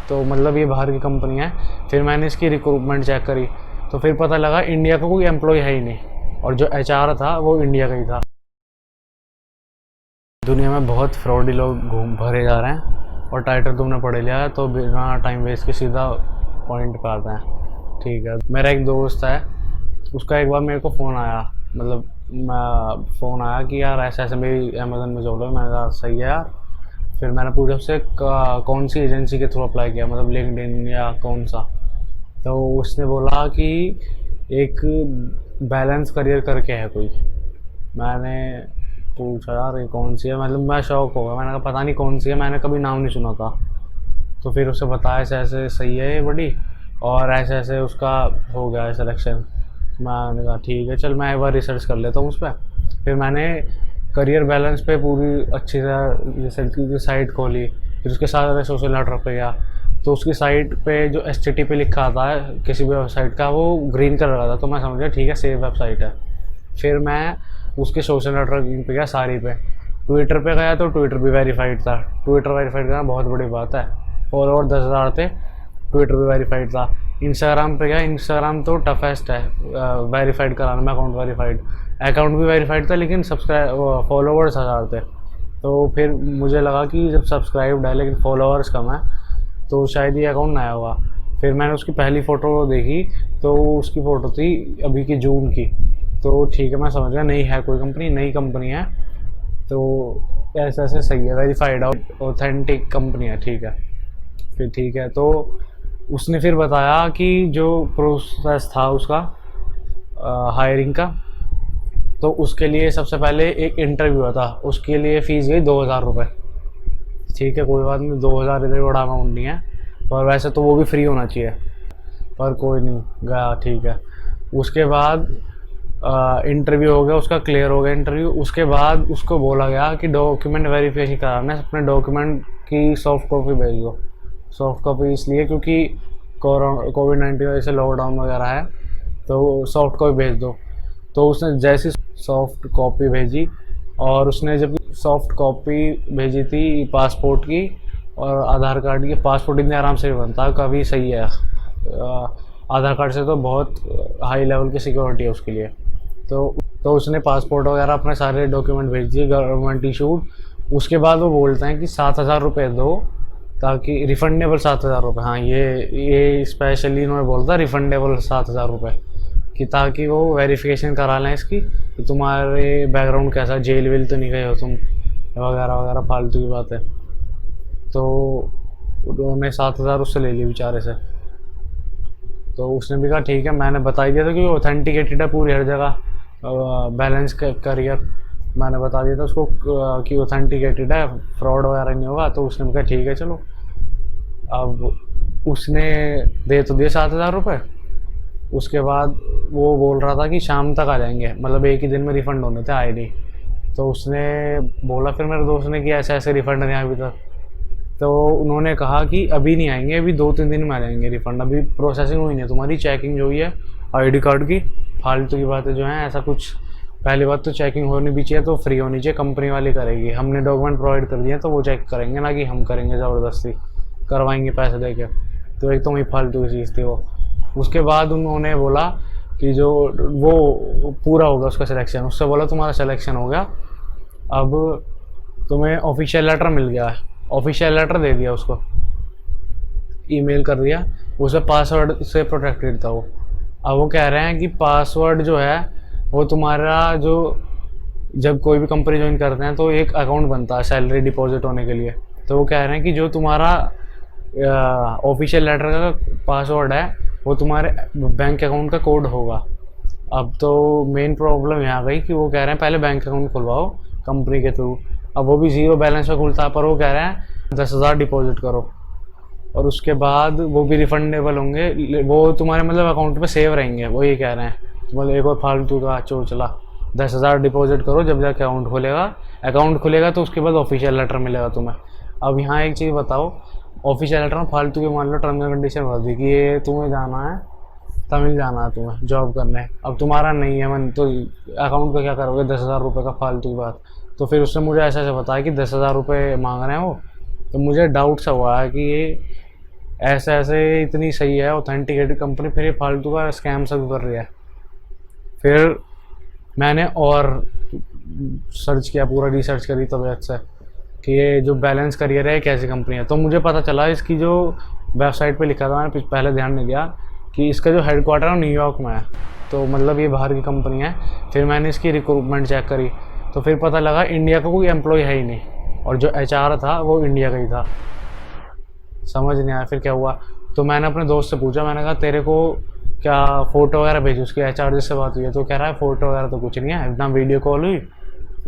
तो मतलब ये बाहर की कंपनी है। फिर मैंने इसकी रिक्रूटमेंट चेक करी तो फिर पता लगा इंडिया का कोई एम्प्लॉय है ही नहीं, और जो एचआर था वो इंडिया का ही था। दुनिया में बहुत फ्रॉडी लोग घूम भरे जा रहे हैं, और टाइटल तुमने पढ़ लिया है तो बिना टाइम वेस्ट के सीधा पॉइंट पे आते हैं। ठीक है, मेरा एक दोस्त है, उसका एक बार मेरे को फ़ोन आया, मतलब फ़ोन आया कि यार ऐसे ऐसे मेरी अमेज़न में जॉब है। मैंने कहा सही है यार। फिर मैंने पूछा उससे कौन सी एजेंसी के थ्रू अप्लाई किया, मतलब लिंक्डइन या कौन सा। तो उसने बोला कि एक बैलेंस करियर करके है कोई। मैंने पूछा यार ये कौन सी है, मतलब मैं शौक हो गया। मैंने कहा पता नहीं कौन सी है, मैंने कभी नाम नहीं सुना था। तो फिर उसे बताया ऐसे ऐसे सही है ये बड़ी, और ऐसे ऐसे उसका हो गया है सिलेक्शन। मैंने कहा ठीक है चल मैं एक बार रिसर्च कर लेता हूँ उस पर। फिर मैंने करियर बैलेंस पे पूरी अच्छी तरह रिसर्च की, साइट खोली। फिर उसके साथ सोशल नेटवर्क पे गया, तो उसकी साइट पे जो HTTP लिखा आता है किसी भी वेबसाइट का, वो ग्रीन कलर का था। तो मैं समझ गया ठीक है सेफ वेबसाइट है। फिर मैं उसके सोशल नेटवर्किंग पे गया, सारी पे। ट्विटर पे गया तो ट्विटर भी वेरीफाइड था। ट्विटर वेरीफाइड करना बहुत बड़ी बात है, फॉलोअर 10,000 थे, ट्विटर भी वेरीफाइड था। इंस्टाग्राम पे गया, इंस्टाग्राम तो टफेस्ट है वेरीफाइड कराने में, अकाउंट वेरीफाइड। अकाउंट भी वेरीफाइड था लेकिन सब्सक्राइब फॉलोअर्स 1000 थे। तो फिर मुझे लगा कि जब सब्सक्राइब्ड है लेकिन फॉलोअर्स कम है तो शायद ये अकाउंट नया होगा। फिर मैंने उसकी पहली फ़ोटो देखी तो उसकी फ़ोटो थी अभी की जून की। तो ठीक है मैं समझ गया नहीं है कोई कंपनी, नई कंपनी है, तो ऐसे ऐसे सही है, वेरीफाइड ऑथेंटिक कंपनी है। ठीक है, फिर ठीक है। तो उसने फिर बताया कि जो प्रोसेस था उसका हायरिंग का, तो उसके लिए सबसे पहले एक इंटरव्यू था, उसके लिए फ़ीस गई 2,000 रुपये। ठीक है कोई बात नहीं, 2,000 इतनी बड़ा अमाउंट नहीं है, पर वैसे तो वो भी फ्री होना चाहिए, पर कोई नहीं गया। ठीक है, उसके बाद इंटरव्यू हो गया उसका, क्लियर हो गया इंटरव्यू। उसके बाद उसको बोला गया कि डॉक्यूमेंट वेरिफिकेशन कराना है, अपने डॉक्यूमेंट की सॉफ्ट कॉपी भेज दो। सॉफ्ट कॉपी इसलिए क्योंकि कोविड-19 वजह से लॉकडाउन वगैरह है, तो सॉफ्ट कॉपी भेज दो। तो उसने जैसी सॉफ्ट कॉपी भेजी, और उसने जब सॉफ्ट कॉपी भेजी थी पासपोर्ट की और आधार कार्ड की, पासपोर्ट इतने आराम से भी बनता है, काफ़ी सही है। आधार कार्ड से तो बहुत हाई लेवल की सिक्योरिटी है उसके लिए। तो उसने पासपोर्ट वगैरह अपने सारे डॉक्यूमेंट भेज दिए, गवर्नमेंट इशूड। उसके बाद वो बोलते हैं कि 7,000 रुपये दो, ताकि रिफंडेबल 7,000 रुपये। हाँ ये स्पेशली इन्होंने बोलता रिफंडेबल 7,000 रुपये, कि ताकि वो वेरिफिकेशन करा लें इसकी कि तुम्हारे बैकग्राउंड कैसा, जेल वेल तो नहीं गए हो तुम, वगैरह वगैरह फालतू की बात है। तो उन्होंने 7,000 उससे ले लिए बेचारे से। तो उसने भी कहा ठीक है, मैंने बता ही दिया था कि ऑथेंटिकेटेड है पूरी हर जगह बैलेंस करियर, मैंने बता दिया था उसको कि ऑथेंटिकेटेड है, फ्रॉड वगैरह नहीं होगा। तो उसने कहा ठीक है चलो। अब उसने दे तो दिए 7,000 रुपये। उसके बाद वो बोल रहा था कि शाम तक आ जाएंगे, मतलब एक ही दिन में रिफ़ंड होने थे, आए नहीं। तो उसने बोला फिर मेरे दोस्त ने कि ऐसे ऐसे रिफ़ंड नहीं आया अभी तक। तो उन्होंने कहा कि अभी नहीं आएंगे, अभी 2-3 दिन में आ जाएंगे रिफ़ंड, अभी प्रोसेसिंग हुई नहीं है तुम्हारी, चेकिंग जो हुई है आईडी कार्ड की। फालतू की बातें जो हैं, ऐसा कुछ। पहली बात तो चेकिंग होनी भी चाहिए तो फ्री होनी चाहिए, कंपनी वाली करेगी, हमने डॉक्यूमेंट प्रोवाइड कर दिए तो वो चेक करेंगे, ना कि हम करेंगे ज़बरदस्ती, करवाएंगे पैसे दे के। तो एक तो वही फालतू की चीज़ थी वो। उसके बाद उन्होंने बोला कि जो वो पूरा होगा उसका सिलेक्शन, उससे बोला तुम्हारा सिलेक्शन हो गया, अब तुम्हें ऑफिशियल लेटर मिल गया है। ऑफिशियल लेटर दे दिया उसको, ईमेल कर दिया, उसे पासवर्ड से प्रोटेक्टेड था वो। अब वो कह रहे हैं कि पासवर्ड जो है वो तुम्हारा, जो जब कोई भी कंपनी ज्वाइन करते हैं तो एक अकाउंट बनता है सैलरी डिपॉजिट होने के लिए। तो वो कह रहे हैं कि जो तुम्हारा ऑफिशियल लेटर का पासवर्ड है वो तुम्हारे बैंक अकाउंट का कोड होगा। अब तो मेन प्रॉब्लम यहाँ गई कि वो कह रहे हैं पहले बैंक अकाउंट खुलवाओ कंपनी के थ्रू। अब वो भी ज़ीरो बैलेंस पे खुलता है, पर वो कह रहे हैं 10,000 डिपॉजिट करो और उसके बाद वो भी रिफंडेबल होंगे, वो तुम्हारे मतलब अकाउंट पे सेव रहेंगे, वो ये कह रहे हैं। मतलब एक और फालतू का चोचला, 10,000 डिपॉजिट करो, जब जाके अकाउंट खुलेगा तो उसके बाद ऑफिशियल लेटर मिलेगा तुम्हें। अब यहाँ एक चीज़ बताओ, ऑफिशियल लेटर में फालतू के मान लो टर्म एंड कंडीशन भर दी कि ये तुम्हें जाना है तमिल, जाना है तुम्हें जॉब करने, अब तुम्हारा नहीं है मन, तो अकाउंट का क्या करोगे? 10,000 रुपये का फालतू की बात। तो फिर उसने मुझे ऐसा बताया कि 10,000 रुपये मांग रहे हैं वो। तो मुझे डाउट सा हुआ है कि ये ऐसे ऐसे इतनी सही है ऑथेंटिकेटेड कंपनी, फिर ये फालतू का स्कैम सब कर रही है। फिर मैंने और सर्च किया, पूरा रिसर्च करी तबीयत से कि ये जो बैलेंस करियर है कैसी कंपनी है। तो मुझे पता चला इसकी जो वेबसाइट पे लिखा था, मैंने पहले ध्यान नहीं दिया कि इसका जो हेडक्वार्टर है न्यूयॉर्क में है, तो मतलब ये बाहर की कंपनी है। फिर मैंने इसकी रिक्रूटमेंट चेक करी तो फिर पता लगा इंडिया का कोई एम्प्लॉय है ही नहीं, और जो HR था वो इंडिया का ही था। समझ नहीं आया फिर क्या हुआ। तो मैंने अपने दोस्त से पूछा, मैंने कहा तेरे को क्या फ़ोटो वगैरह भेजी उसकी, HR जिससे बात हुई है? तो कह रहा है फ़ोटो वगैरह तो कुछ नहीं है, ना वीडियो कॉल हुई,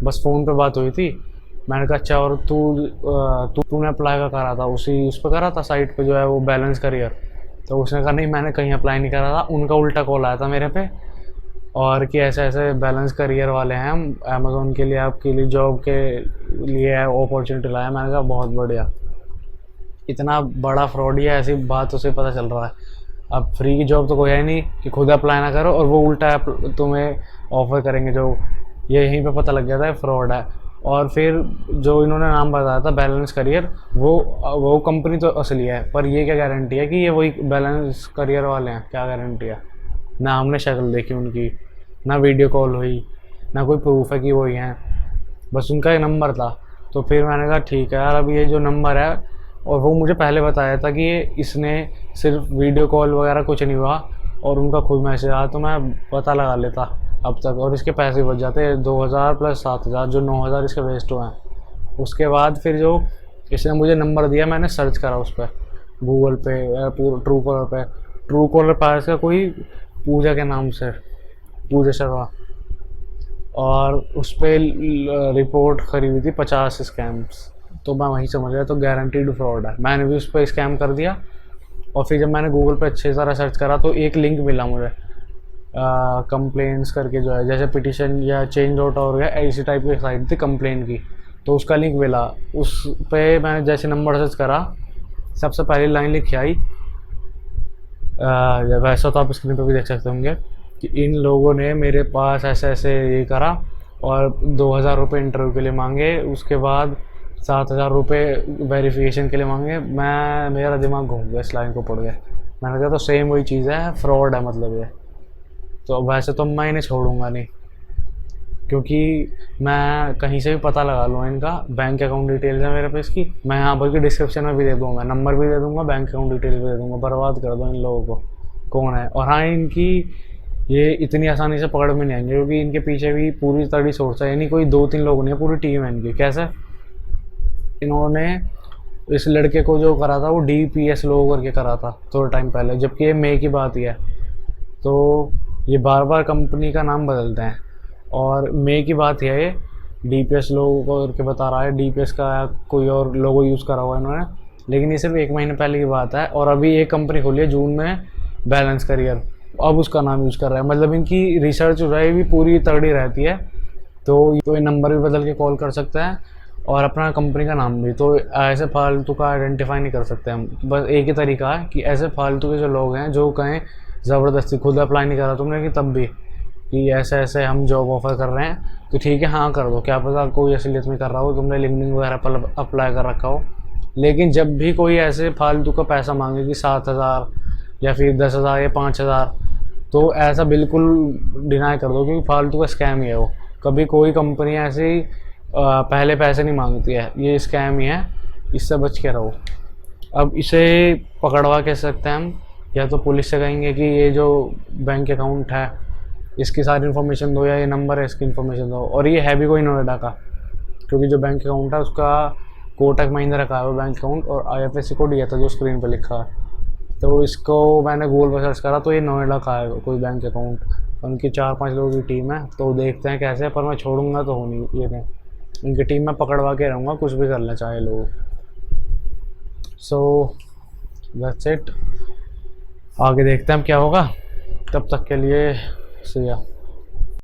बस फ़ोन पे बात हुई थी। मैंने कहा अच्छा, और तूने अप्लाई का करा था उस पर करा था साइट पे जो है वो बैलेंस करियर? तो उसने कहा नहीं, मैंने कहीं अप्लाई नहीं करा था, उनका उल्टा कॉल आया था मेरे पे, और कि ऐसे ऐसे बैलेंस करियर वाले हैं, हम अमेज़ोन के लिए आपके लिए जॉब के लिए अपॉर्चुनिटी लाया। मैंने कहा बहुत बढ़िया। इतना बड़ा फ्रॉड ही है, ऐसी बात उसे पता चल रहा है। अब फ्री की जॉब तो कोई है नहीं कि खुद अप्लाई ना करो और वो उल्टा तुम्हें ऑफ़र करेंगे, जो ये यहीं पे पता लग गया था फ्रॉड है। और फिर जो इन्होंने नाम बताया था बैलेंस करियर, वो कंपनी तो असली है, पर ये क्या गारंटी है कि ये वही बैलेंस करियर वाले हैं? क्या गारंटी है? ना हमने शक्ल देखी उनकी, ना वीडियो कॉल हुई, ना कोई प्रूफ है कि वही हैं, बस उनका एक नंबर था। तो फिर मैंने कहा ठीक है यार, अब ये जो नंबर है, और वो मुझे पहले बताया था कि इसने सिर्फ वीडियो कॉल वगैरह कुछ नहीं हुआ और उनका खुद मैसेज आया, तो मैं पता लगा लेता अब तक, और इसके पैसे बच जाते 2000 प्लस 7000, जो 9000 इसके वेस्ट हुए हैं। उसके बाद फिर जो इसने मुझे नंबर दिया, मैंने सर्च करा उस पर गूगल पे, ट्रू कॉलर पर इसका कोई पूजा के नाम से, पूजा शर्मा, और उस पर रिपोर्ट करी हुई थी 50 स्कैम्स। तो मैं वहीं समझ गया तो गारंटीड फ्रॉड है। मैंने भी उस पर स्कैम कर दिया, और फिर जब मैंने गूगल पे अच्छे सारा सर्च करा तो एक लिंक मिला मुझे, कंप्लेंट्स करके जो है, जैसे पिटिशन या change.org है, ऐसी टाइप की साइट थी कंप्लेन की, तो उसका लिंक मिला। उस पे मैंने जैसे नंबर सर्च करा, सबसे पहली लाइन लिखी आई, वैसा तो आप स्क्रीन पर भी देख सकते होंगे कि इन लोगों ने मेरे पास ऐसे ऐसे ये करा और 2000 रुपये इंटरव्यू के लिए मांगे, उसके बाद 7000 रुपये वेरिफिकेशन के लिए मांगे। मेरा दिमाग घूम गया इस लाइन को पढ़ गया। मैंने कहा तो सेम वही चीज़ है, फ्रॉड है मतलब ये। तो वैसे तो मैं इन्हें छोड़ूंगा नहीं, क्योंकि मैं कहीं से भी पता लगा लूँ इनका, बैंक अकाउंट डिटेल्स है मेरे पे इसकी, मैं यहाँ पर डिस्क्रिप्शन में भी दे दूँगा, नंबर भी दे दूँगा, बैंक अकाउंट डिटेल्स भी दे दूँगा, बर्बाद कर दो इन लोगों को कौन है। और हाँ, इनकी ये इतनी आसानी से पकड़ में नहीं आएंगे, क्योंकि इनके पीछे भी पूरी तगड़ी सोर्स है, यानी कोई 2-3 लोग नहीं है, पूरी टीम है इनकी। कैसे इन्होंने इस लड़के को जो करा था वो DPS लोगो करके करा था थोड़ा टाइम पहले, जबकि ये मई की बात ही है। तो ये बार बार कंपनी का नाम बदलते हैं, और मई की बात है, ये DPS लोगो को करके बता रहा है, DPS का कोई और लोगो यूज़ करा हुआ है इन्होंने, लेकिन ये सिर्फ 1 महीने पहले की बात है। और अभी एक कंपनी खोली है जून में, बैलेंस करियर, अब उसका नाम यूज़ कर रहा है। मतलब इनकी रिसर्च जो है भी पूरी तगड़ी रहती है। तो ये नंबर भी बदल के कॉल कर सकते हैं और अपना कंपनी का नाम भी। तो ऐसे फालतू का आइडेंटिफाई नहीं कर सकते हम। बस एक ही तरीका है कि ऐसे फालतू के जो लोग हैं जो कहें ज़बरदस्ती, खुद अप्लाई नहीं करा तुमने कि तब भी कि ऐसे ऐसे हम जॉब ऑफ़र कर रहे हैं, तो ठीक है हाँ कर दो, क्या पता कोई असलियत में कर रहा हो, तुमने लिंक्डइन वगैरह पर अप्लाई कर रखा हो। लेकिन जब भी कोई ऐसे फालतू का पैसा मांगे कि 7000 या फिर 10,000 या 5,000, तो ऐसा बिल्कुल डिनाई कर दो, क्योंकि फालतू का स्कैम ही है वो। कभी कोई कंपनी ऐसे ही पहले पैसे नहीं मांगती है, ये स्कैम ही है, इससे बच के रहो। अब इसे पकड़वा कह सकते हैं हम, या तो पुलिस से कहेंगे कि ये जो बैंक अकाउंट है इसकी सारी इन्फॉर्मेशन दो, या ये नंबर है इसकी इन्फॉर्मेशन दो। और ये है भी कोई नोएडा का, क्योंकि जो बैंक अकाउंट है उसका कोटक महिंद्रा का है वो बैंक अकाउंट, और IFSC कोड दिया था जो स्क्रीन पर लिखा है। तो इसको मैंने गूगल पर सर्च करा तो ये नोएडा का है कोई बैंक अकाउंट, उनकी 4-5 लोगों की टीम है। तो देखते हैं कैसे, पर मैं छोड़ूंगा तो हो नहीं, ये नहीं, इनकी टीम में पकड़वा के रहूँगा, कुछ भी करना चाहे लोग। सो दैट्स इट, आगे देखते हैं क्या होगा। तब तक के लिए सी या।